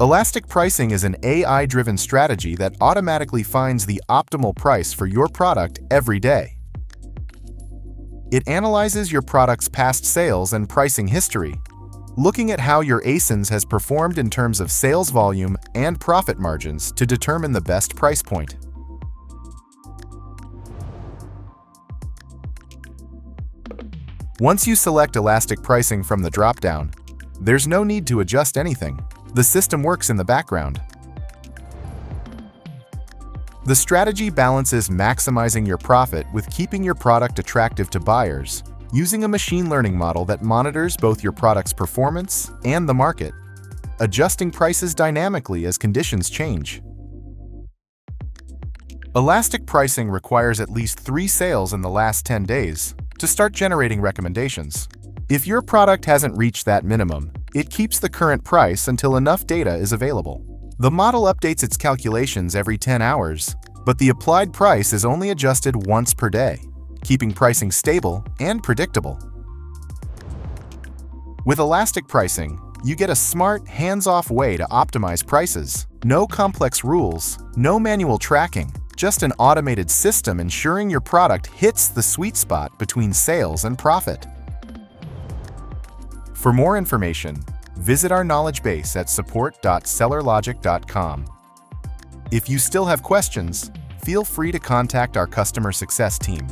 Elastic pricing is an AI-driven strategy that automatically finds the optimal price for your product every day. It analyzes your product's past sales and pricing history, looking at how your ASINs has performed in terms of sales volume and profit margins to determine the best price point. Once you select elastic pricing from the drop-down, there's no need to adjust anything. The system works in the background. The strategy balances maximizing your profit with keeping your product attractive to buyers, using a machine learning model that monitors both your product's performance and the market, adjusting prices dynamically as conditions change. Elastic pricing requires at least 3 sales in the last 10 days to start generating recommendations. If your product hasn't reached that minimum, it keeps the current price until enough data is available. The model updates its calculations every 10 hours, but the applied price is only adjusted once per day, keeping pricing stable and predictable. With elastic pricing, you get a smart, hands-off way to optimize prices. No complex rules, no manual tracking, just an automated system ensuring your product hits the sweet spot between sales and profit. For more information, visit our knowledge base at support.sellerlogic.com. If you still have questions, feel free to contact our customer success team.